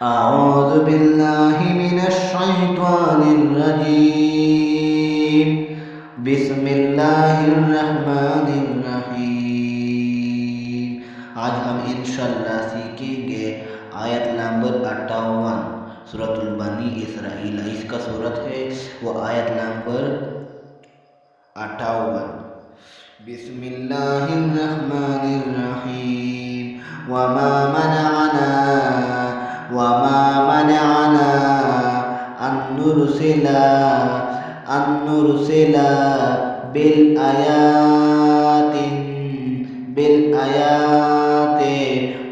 أعوذ بالله من الشيطان الرجيم بسم الله الرحمن الرحيم। आज हम इंशाअल्लाह सीखेंगे आयत नंबर 58 सूरतुल बनी इसराइल। इसका सूरत है वो आयत नंबर 58। बिस्मिल्लाहिर्रहमानिर्रहीम। वमा मनअना अन्नुरसिला बिल आयाति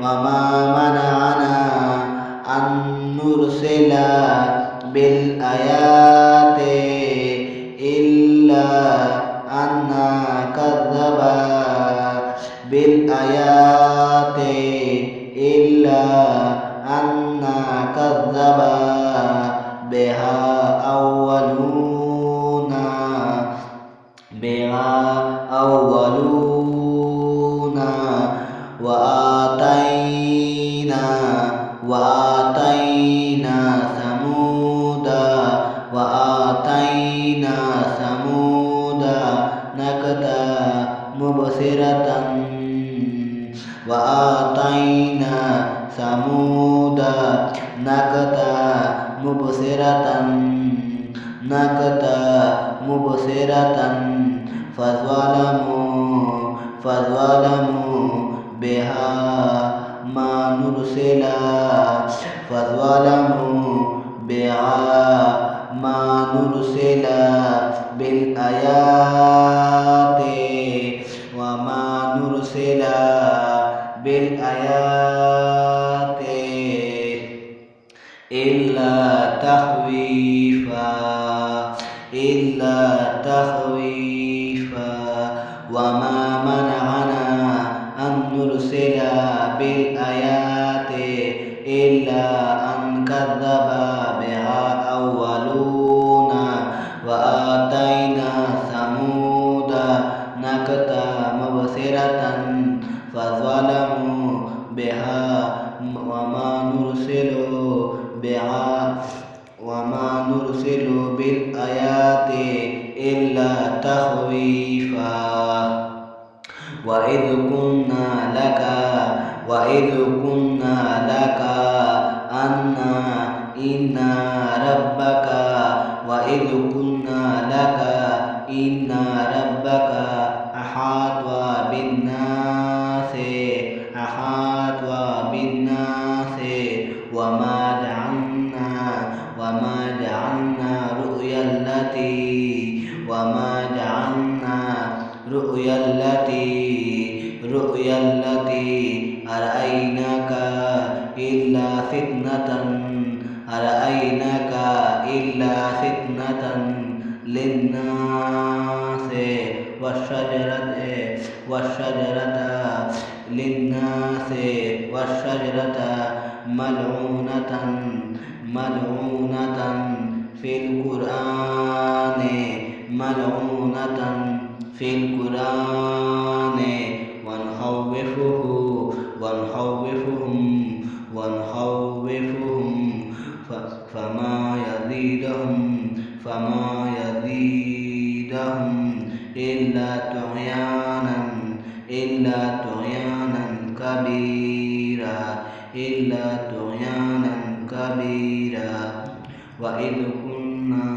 वमा मनअना अन्नुरसिला बिल आयाति इल्ला अन्ना कज़्ज़बा बिल आयाति इल्ला अन्ना कज़्ज़बा बिहा अव्वलूना व आतैना समूदा नकदा मुबसिरतन फज़्वलमू बिहा मा नुरसिला बिल आयाति वमा नुरसिला बिल आयाति इल्ला तख़वीफ़ा वमा मनअना अन नुरसिला बिल आयाति इल्ला अन कज़्ज़बा बिहा अव्वलूना व आतैना समूदा नकदा मुबसिरतन फज़्वलमू बिहा वमा नुरसिलु बिल आयाति इल्ला तख़वीफ़ा। वइज़ कुन्ना लका अन्ना इन्ना रब्बका अहाता बिन्नासि वमा जअलना रु'यल्लती अरअयनाका इल्ला फितनतन लिन्नासि वश्शजरता मलऊनतन फिल कुरान वनख़व्विफ़ुहुम फमा यज़ीदुहुम इल्ला तुग़यानन कबीरा। वइज़ कुन्ना